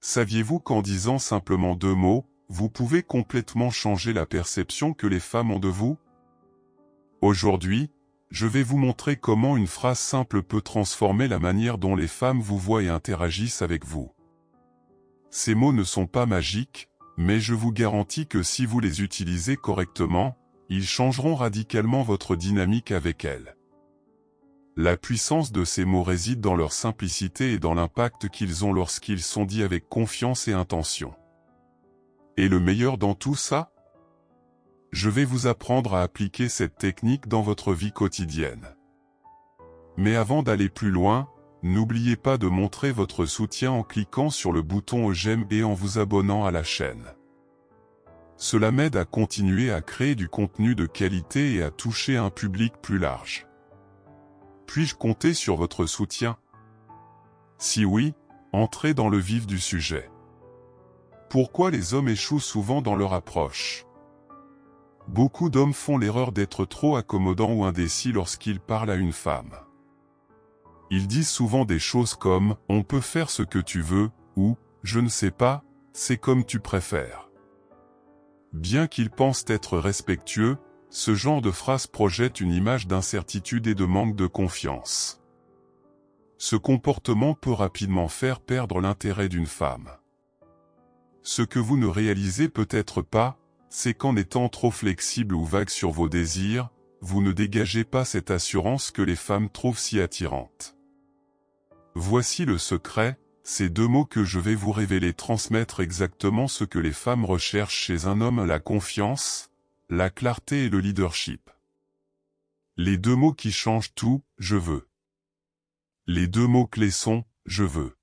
Saviez-vous qu'en disant simplement 2 mots, vous pouvez complètement changer la perception que les femmes ont de vous? Aujourd'hui, je vais vous montrer comment une phrase simple peut transformer la manière dont les femmes vous voient et interagissent avec vous. Ces mots ne sont pas magiques, mais je vous garantis que si vous les utilisez correctement, ils changeront radicalement votre dynamique avec elles. La puissance de ces mots réside dans leur simplicité et dans l'impact qu'ils ont lorsqu'ils sont dits avec confiance et intention. Et le meilleur dans tout ça? Je vais vous apprendre à appliquer cette technique dans votre vie quotidienne. Mais avant d'aller plus loin, n'oubliez pas de montrer votre soutien en cliquant sur le bouton j'aime et en vous abonnant à la chaîne. Cela m'aide à continuer à créer du contenu de qualité et à toucher un public plus large. Puis-je compter sur votre soutien? Si oui, entrez dans le vif du sujet. Pourquoi les hommes échouent souvent dans leur approche? Beaucoup d'hommes font l'erreur d'être trop accommodants ou indécis lorsqu'ils parlent à une femme. Ils disent souvent des choses comme « on peut faire ce que tu veux » ou « je ne sais pas, c'est comme tu préfères ». Bien qu'ils pensent être respectueux, ce genre de phrase projette une image d'incertitude et de manque de confiance. Ce comportement peut rapidement faire perdre l'intérêt d'une femme. Ce que vous ne réalisez peut-être pas, c'est qu'en étant trop flexible ou vague sur vos désirs, vous ne dégagez pas cette assurance que les femmes trouvent si attirante. Voici le secret, ces 2 mots que je vais vous révéler transmettent exactement ce que les femmes recherchent chez un homme: la confiance, la clarté et le leadership. Les 2 mots qui changent tout: je veux. Les 2 mots clés sont je veux.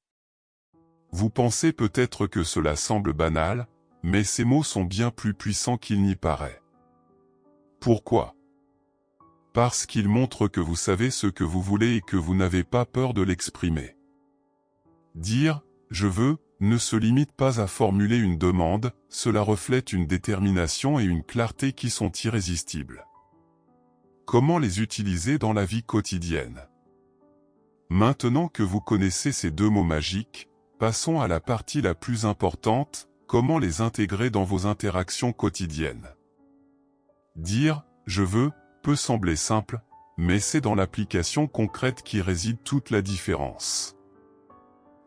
Vous pensez peut-être que cela semble banal, mais ces mots sont bien plus puissants qu'il n'y paraît. Pourquoi? Parce qu'ils montrent que vous savez ce que vous voulez et que vous n'avez pas peur de l'exprimer. Dire « je veux » ne se limite pas à formuler une demande, cela reflète une détermination et une clarté qui sont irrésistibles. Comment les utiliser dans la vie quotidienne? Maintenant que vous connaissez ces 2 mots magiques, passons à la partie la plus importante: comment les intégrer dans vos interactions quotidiennes. Dire « je veux » peut sembler simple, mais c'est dans l'application concrète qu'y réside toute la différence.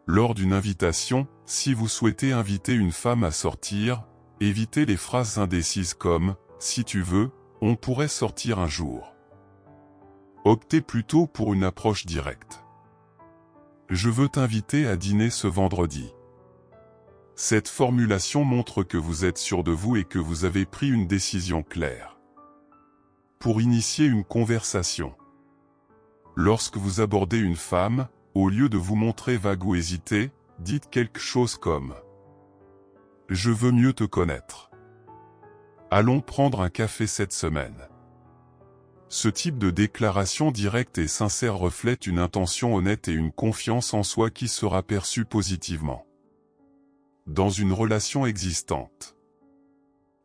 Lors d'une invitation, si vous souhaitez inviter une femme à sortir, évitez les phrases indécises comme « si tu veux, on pourrait sortir un jour ». Optez plutôt pour une approche directe. « Je veux t'inviter à dîner ce vendredi ». Cette formulation montre que vous êtes sûr de vous et que vous avez pris une décision claire. Pour initier une conversation. Lorsque vous abordez une femme, au lieu de vous montrer vague ou hésiter, dites quelque chose comme « Je veux mieux te connaître. Allons prendre un café cette semaine ». Ce type de déclaration directe et sincère reflète une intention honnête et une confiance en soi qui sera perçue positivement. Dans une relation existante.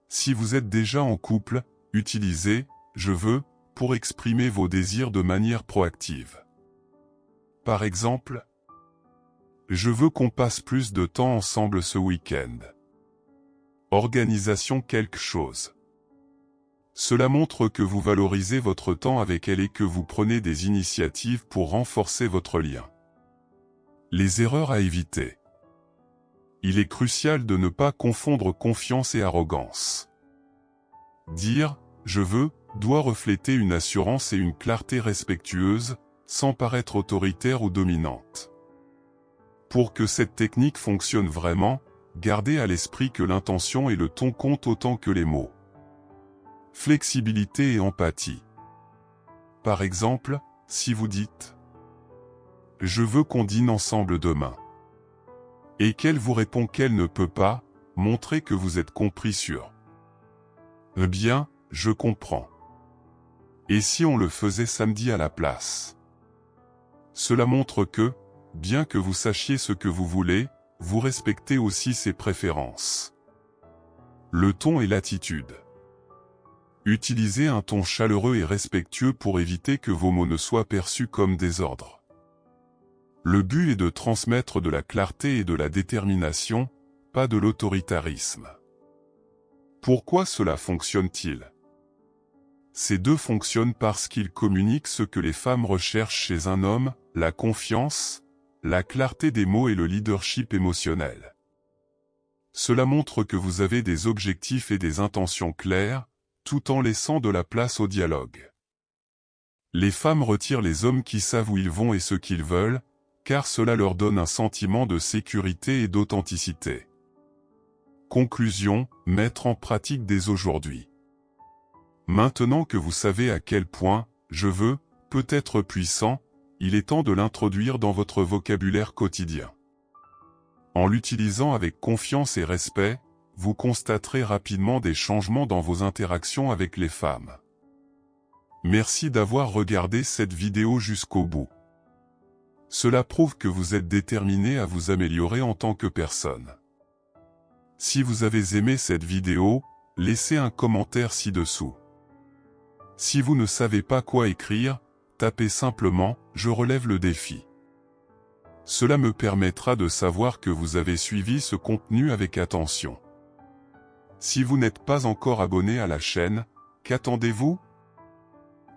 Si vous êtes déjà en couple, utilisez « je veux » pour exprimer vos désirs de manière proactive. Par exemple, « Je veux qu'on passe plus de temps ensemble ce week-end. Organisation quelque chose. » Cela montre que vous valorisez votre temps avec elle et que vous prenez des initiatives pour renforcer votre lien. Les erreurs à éviter. Il est crucial de ne pas confondre confiance et arrogance. Dire « je veux » doit refléter une assurance et une clarté respectueuses, sans paraître autoritaire ou dominante. Pour que cette technique fonctionne vraiment, gardez à l'esprit que l'intention et le ton comptent autant que les mots. Flexibilité et empathie. Par exemple, si vous dites « Je veux qu'on dîne ensemble demain » et qu'elle vous répond qu'elle ne peut pas, montrez que vous êtes compris sur « Bien, je comprends. Et si on le faisait samedi à la place ?» Cela montre que, bien que vous sachiez ce que vous voulez, vous respectez aussi ses préférences. Le ton et l'attitude. Utilisez un ton chaleureux et respectueux pour éviter que vos mots ne soient perçus comme des ordres. Le but est de transmettre de la clarté et de la détermination, pas de l'autoritarisme. Pourquoi cela fonctionne-t-il? Ces deux fonctionnent parce qu'ils communiquent ce que les femmes recherchent chez un homme, la confiance, la clarté des mots et le leadership émotionnel. Cela montre que vous avez des objectifs et des intentions claires, tout en laissant de la place au dialogue. Les femmes retirent les hommes qui savent où ils vont et ce qu'ils veulent, car cela leur donne un sentiment de sécurité et d'authenticité. Conclusion, mettre en pratique dès aujourd'hui. Maintenant que vous savez à quel point « je veux » peut être puissant, il est temps de l'introduire dans votre vocabulaire quotidien. En l'utilisant avec confiance et respect, vous constaterez rapidement des changements dans vos interactions avec les femmes. Merci d'avoir regardé cette vidéo jusqu'au bout. Cela prouve que vous êtes déterminé à vous améliorer en tant que personne. Si vous avez aimé cette vidéo, laissez un commentaire ci-dessous. Si vous ne savez pas quoi écrire, tapez simplement « Je relève le défi ». Cela me permettra de savoir que vous avez suivi ce contenu avec attention. Si vous n'êtes pas encore abonné à la chaîne, qu'attendez-vous?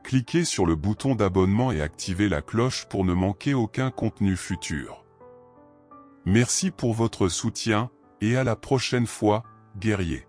Cliquez sur le bouton d'abonnement et activez la cloche pour ne manquer aucun contenu futur. Merci pour votre soutien, et à la prochaine fois, guerriers.